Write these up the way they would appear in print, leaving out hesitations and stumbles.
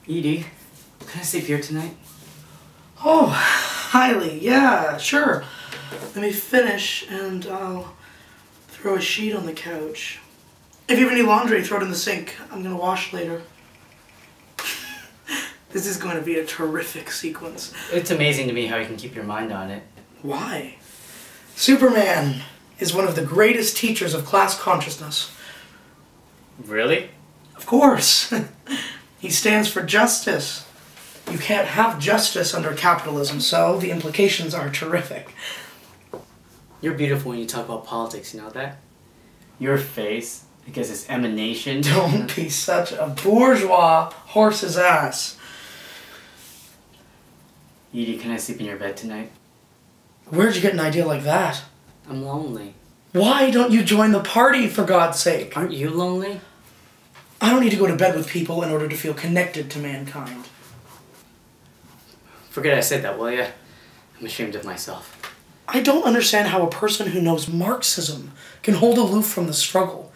Edie, can I sleep here tonight? Oh, highly, yeah, sure. Let me finish and I'll throw a sheet on the couch. If you have any laundry, throw it in the sink. I'm gonna wash later. This is going to be a terrific sequence. It's amazing to me how you can keep your mind on it. Why? Superman is one of the greatest teachers of class consciousness. Really? Of course. He stands for justice. You can't have justice under capitalism, so the implications are terrific. You're beautiful when you talk about politics, you know that? Your face, I guess it's emanation. Don't be such a bourgeois horse's ass. Edie, can I sleep in your bed tonight? Where'd you get an idea like that? I'm lonely. Why don't you join the party, for God's sake? Aren't you lonely? I don't need to go to bed with people in order to feel connected to mankind. Forget I said that, will ya? I'm ashamed of myself. I don't understand how a person who knows Marxism can hold aloof from the struggle.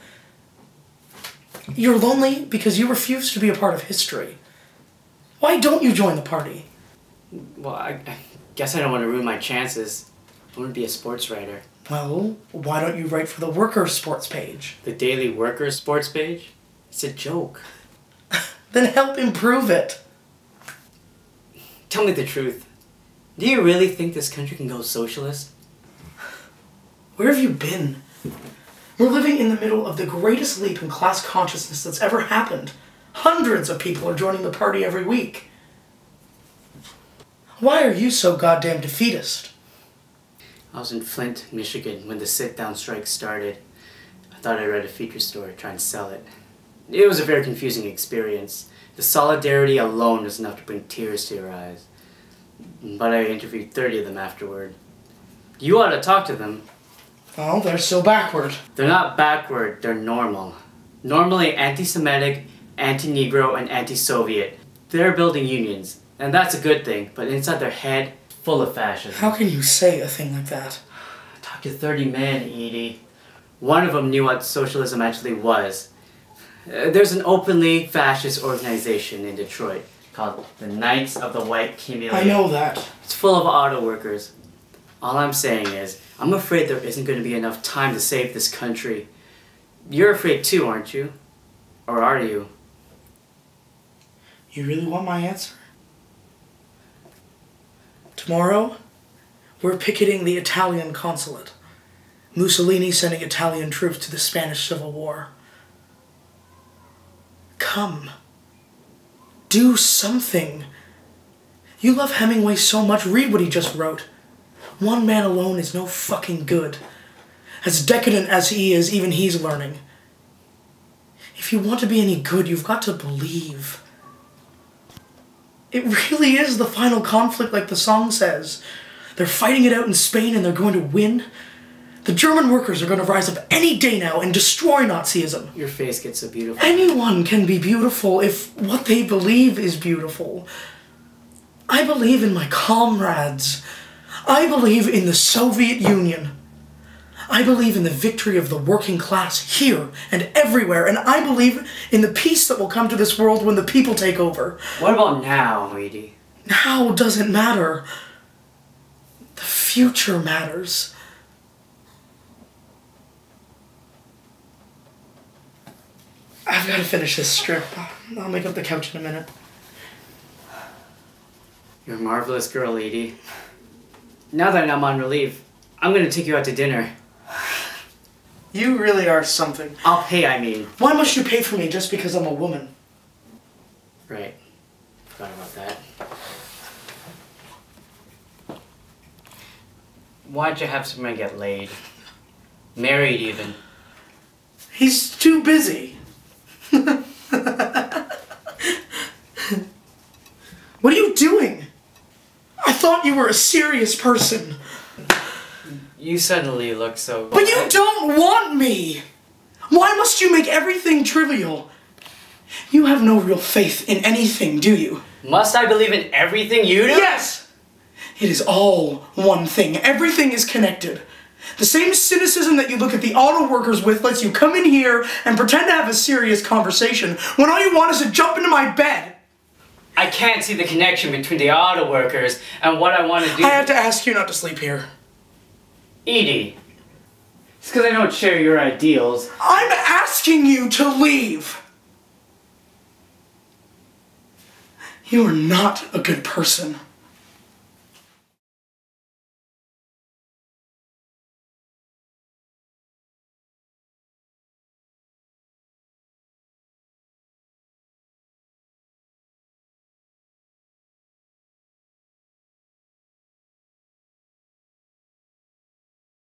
You're lonely because you refuse to be a part of history. Why don't you join the party? Well, I guess I don't want to ruin my chances. I want to be a sports writer. Well, why don't you write for the Workers' Sports page? The Daily Workers Sports page? It's a joke. Then help improve it. Tell me the truth. Do you really think this country can go socialist? Where have you been? We're living in the middle of the greatest leap in class consciousness that's ever happened. Hundreds of people are joining the party every week. Why are you so goddamn defeatist? I was in Flint, Michigan when the sit-down strike started. I thought I read a feature story trying to sell it. It was a very confusing experience. The solidarity alone was enough to bring tears to your eyes. But I interviewed 30 of them afterward. You ought to talk to them. Oh, they're so backward. They're not backward, they're normal. Normally anti-Semitic, anti-Negro, and anti-Soviet. They're building unions, and that's a good thing, but inside their head, full of fascism. How can you say a thing like that? I talked to 30 men, Edie. One of them knew what socialism actually was. There's an openly fascist organization in Detroit called the Knights of the White Chameleon. I know that. It's full of auto workers. All I'm saying is, I'm afraid there isn't going to be enough time to save this country. You're afraid too, aren't you? Or are you? You really want my answer? Tomorrow, we're picketing the Italian consulate. Mussolini sending Italian troops to the Spanish Civil War. Come. Do something. You love Hemingway so much, read what he just wrote. One man alone is no fucking good. As decadent as he is, even he's learning. If you want to be any good, you've got to believe. It really is the final conflict like the song says. They're fighting it out in Spain and they're going to win. The German workers are going to rise up any day now and destroy Nazism. Your face gets so beautiful. Anyone can be beautiful if what they believe is beautiful. I believe in my comrades. I believe in the Soviet Union. I believe in the victory of the working class here and everywhere, and I believe in the peace that will come to this world when the people take over. What about now, Edie? Now doesn't matter. The future matters. I've got to finish this strip. I'll make up the couch in a minute. You're a marvelous girl, Edie. Now that I'm on relief, I'm going to take you out to dinner. You really are something. I'll pay, I mean. Why must you pay for me just because I'm a woman? Right. Forgot about that. Why'd you have someone get laid? Married, even. He's too busy. What are you doing? I thought you were a serious person. You suddenly look so... But you don't want me! Why must you make everything trivial? You have no real faith in anything, do you? Must I believe in everything you do? Yes! It is all one thing. Everything is connected. The same cynicism that you look at the auto workers with lets you come in here and pretend to have a serious conversation when all you want is to jump into my bed. I can't see the connection between the auto workers and what I want to do. I have to ask you not to sleep here. Edie, it's because I don't share your ideals. I'm asking you to leave. You are not a good person.